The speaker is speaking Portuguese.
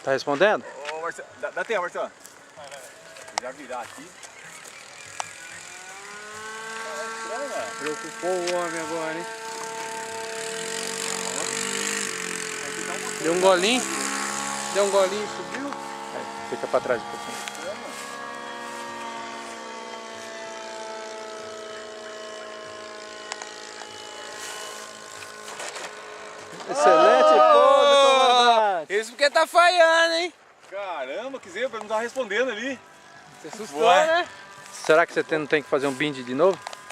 Tá respondendo? Ô, Marcelo, dá tempo, Marcelo. Já virar aqui. Preocupou o homem agora, hein? Deu um golinho e subiu. Aí, fica pra trás um pouquinho. Excelente, comandante! Isso porque tá falhando, hein? Caramba, quer dizer, não tava respondendo ali. Você assustou, né? Será que você não tem que fazer um bind de novo?